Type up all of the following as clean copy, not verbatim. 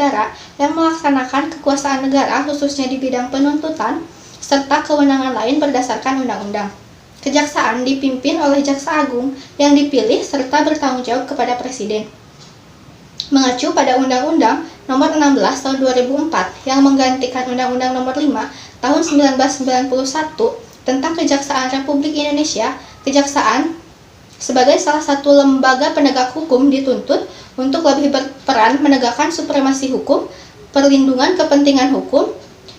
negara yang melaksanakan kekuasaan negara khususnya di bidang penuntutan serta kewenangan lain berdasarkan undang-undang. Kejaksaan dipimpin oleh Jaksa Agung yang dipilih serta bertanggung jawab kepada Presiden. Mengacu pada Undang-Undang Nomor 16 Tahun 2004 yang menggantikan Undang-Undang Nomor 5 Tahun 1991 tentang Kejaksaan Republik Indonesia, kejaksaan sebagai salah satu lembaga penegak hukum dituntut untuk lebih berperan menegakkan supremasi hukum, perlindungan kepentingan hukum,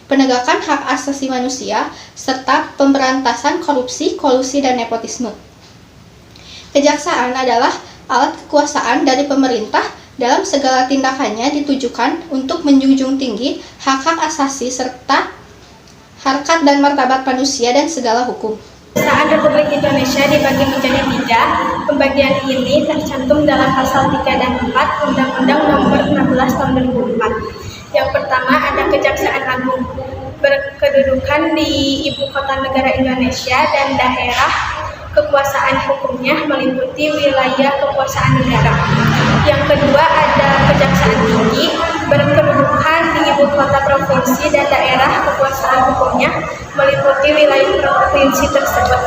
penegakan hak asasi manusia, serta pemberantasan korupsi, kolusi, dan nepotisme. Kejaksaan adalah alat kekuasaan dari pemerintah dalam segala tindakannya ditujukan untuk menjunjung tinggi hak-hak asasi serta harkat dan martabat manusia dan segala hukum. Kejaksaan Republik Indonesia dibagi menjadi 3. Pembagian ini tercantum dalam pasal 3 dan 4 Undang-Undang Nomor 16 Tahun 2004. Yang pertama ada Kejaksaan Agung, berkedudukan di Ibu Kota Negara Indonesia dan daerah kekuasaan hukumnya meliputi wilayah kekuasaan negara. Yang kedua ada Kejaksaan Tinggi, berkedudukan di Ibu Kota Provinsi dan daerah kekuasaan hukumnya meliputi wilayah provinsi tersebut.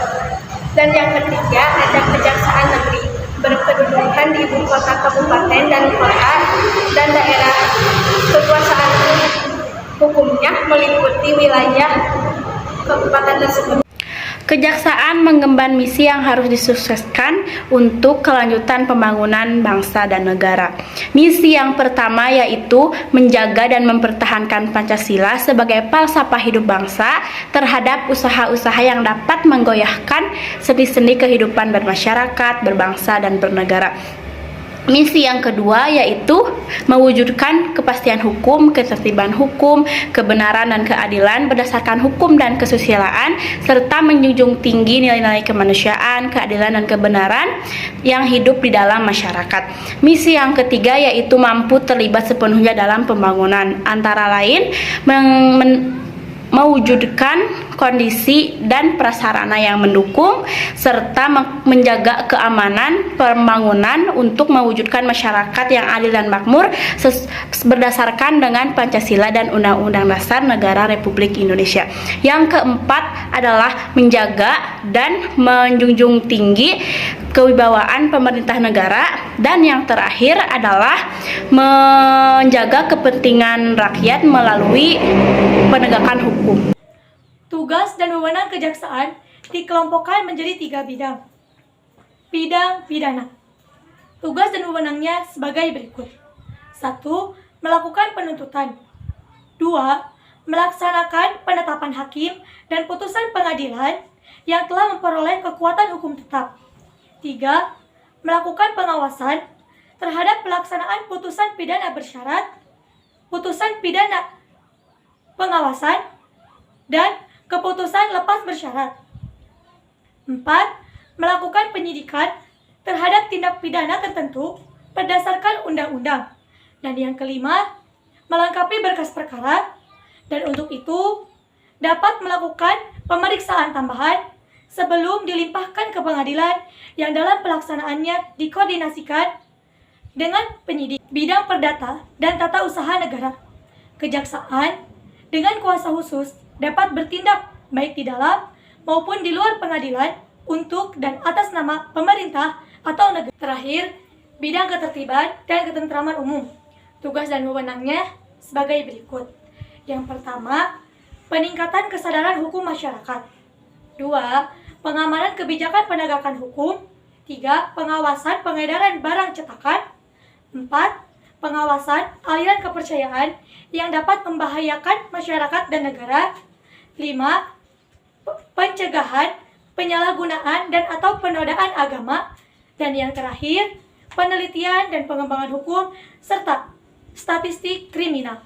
Dan yang ketiga ada Kejaksaan Negeri, berkedudukan di Ibu Kota Kabupaten dan Kota dan daerah kekuasaan hukumnya meliputi wilayah kabupaten tersebut. Kejaksaan mengemban misi yang harus disukseskan untuk kelanjutan pembangunan bangsa dan negara. Misi yang pertama yaitu menjaga dan mempertahankan Pancasila sebagai falsafah hidup bangsa terhadap usaha-usaha yang dapat menggoyahkan sendi-sendi kehidupan bermasyarakat, berbangsa, dan bernegara. Misi yang kedua yaitu mewujudkan kepastian hukum, ketertiban hukum, kebenaran dan keadilan berdasarkan hukum dan kesusilaan, serta menjunjung tinggi nilai-nilai kemanusiaan, keadilan dan kebenaran yang hidup di dalam masyarakat. Misi yang ketiga yaitu mampu terlibat sepenuhnya dalam pembangunan, antara lain mewujudkan kondisi dan prasarana yang mendukung serta menjaga keamanan pembangunan untuk mewujudkan masyarakat yang adil dan makmur berdasarkan dengan Pancasila dan Undang-Undang Dasar Negara Republik Indonesia. Yang keempat adalah menjaga dan menjunjung tinggi kewibawaan pemerintah negara, dan yang terakhir adalah menjaga kepentingan rakyat melalui penegakan hukum. Tugas dan wewenang kejaksaan dikelompokkan menjadi 3 bidang. Bidang pidana. Tugas dan wewenangnya sebagai berikut. 1. Melakukan penuntutan. 2. Melaksanakan penetapan hakim dan putusan pengadilan yang telah memperoleh kekuatan hukum tetap. 3. Melakukan pengawasan terhadap pelaksanaan putusan pidana bersyarat, putusan pidana pengawasan, dan keputusan lepas bersyarat. 4. Melakukan penyidikan terhadap tindak pidana tertentu berdasarkan undang-undang. Dan yang kelima, melengkapi berkas perkara, dan untuk itu dapat melakukan pemeriksaan tambahan sebelum dilimpahkan ke pengadilan yang dalam pelaksanaannya dikoordinasikan dengan penyidik. Bidang perdata dan tata usaha negara. Kejaksaan dengan kuasa khusus dapat bertindak baik di dalam maupun di luar pengadilan untuk dan atas nama pemerintah atau negara. Terakhir, bidang ketertiban dan ketentraman umum. Tugas dan wewenangnya sebagai berikut. Yang pertama, peningkatan kesadaran hukum masyarakat. 2. Pengamanan kebijakan penegakan hukum. 3. Pengawasan pengedaran barang cetakan. 4. Pengawasan aliran kepercayaan yang dapat membahayakan masyarakat dan negara. 5. Pencegahan, penyalahgunaan dan atau penodaan agama. Dan yang terakhir, penelitian dan pengembangan hukum serta statistik kriminal.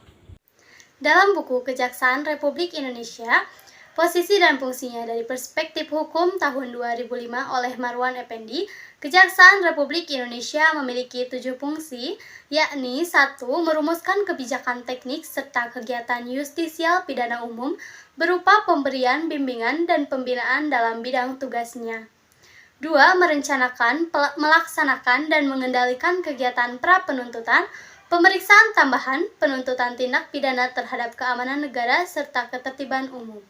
Dalam buku Kejaksaan Republik Indonesia, Posisi dan Fungsinya dari Perspektif Hukum tahun 2005 oleh Marwan Effendi, Kejaksaan Republik Indonesia memiliki 7 fungsi, yakni 1. Merumuskan kebijakan teknik serta kegiatan justisial pidana umum berupa pemberian, bimbingan, dan pembinaan dalam bidang tugasnya. 2. Merencanakan, melaksanakan, dan mengendalikan kegiatan pra-penuntutan Pemeriksaan tambahan, penuntutan tindak pidana terhadap keamanan negara serta ketertiban umum.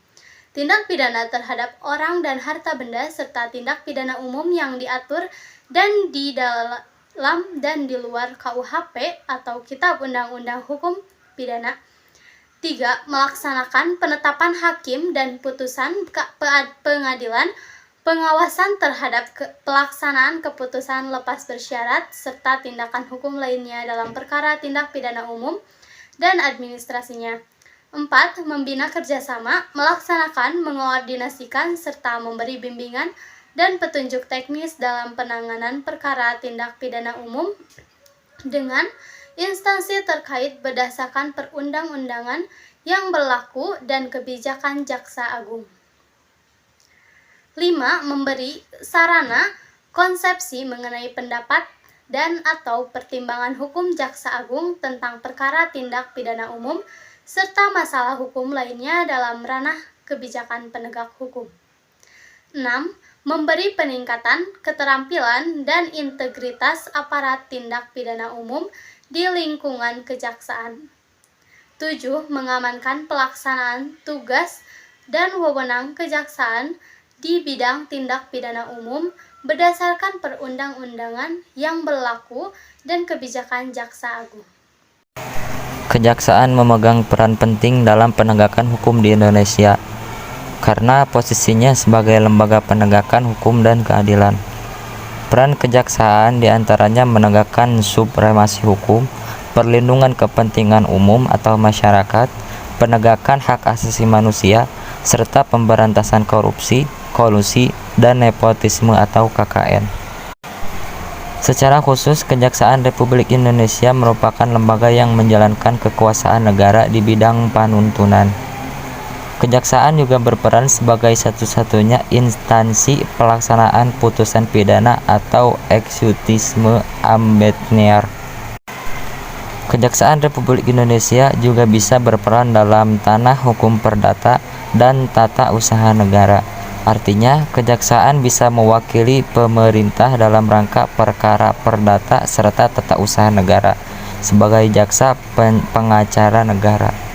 Tindak pidana terhadap orang dan harta benda serta tindak pidana umum yang diatur dan di dalam dan di luar KUHP atau Kitab Undang-Undang Hukum Pidana. 3. Melaksanakan penetapan hakim dan putusan pengadilan, pengawasan terhadap pelaksanaan keputusan lepas bersyarat, serta tindakan hukum lainnya dalam perkara tindak pidana umum dan administrasinya. 4. Membina kerjasama, melaksanakan, mengoordinasikan, serta memberi bimbingan dan petunjuk teknis dalam penanganan perkara tindak pidana umum dengan instansi terkait berdasarkan perundang-undangan yang berlaku dan kebijakan Jaksa Agung. 5. Memberi sarana konsepsi mengenai pendapat dan atau pertimbangan hukum Jaksa Agung tentang perkara tindak pidana umum serta masalah hukum lainnya dalam ranah kebijakan penegak hukum. 6. Memberi peningkatan keterampilan dan integritas aparat tindak pidana umum di lingkungan kejaksaan. 7. Mengamankan pelaksanaan tugas dan wewenang kejaksaan di bidang tindak pidana umum berdasarkan perundang-undangan yang berlaku dan kebijakan Jaksa Agung. Kejaksaan memegang peran penting dalam penegakan hukum di Indonesia karena posisinya sebagai lembaga penegakan hukum dan keadilan. Peran kejaksaan diantaranya menegakkan supremasi hukum, perlindungan kepentingan umum atau masyarakat, penegakan hak asasi manusia, serta pemberantasan korupsi, kolusi, dan nepotisme atau KKN. Secara khusus, Kejaksaan Republik Indonesia merupakan lembaga yang menjalankan kekuasaan negara di bidang panuntunan. Kejaksaan juga berperan sebagai satu-satunya instansi pelaksanaan putusan pidana atau eksekutivisme ambedniar. Kejaksaan Republik Indonesia juga bisa berperan dalam tanah hukum perdata dan tata usaha negara. Artinya, kejaksaan bisa mewakili pemerintah dalam rangka perkara perdata serta tata usaha negara sebagai jaksa pengacara negara.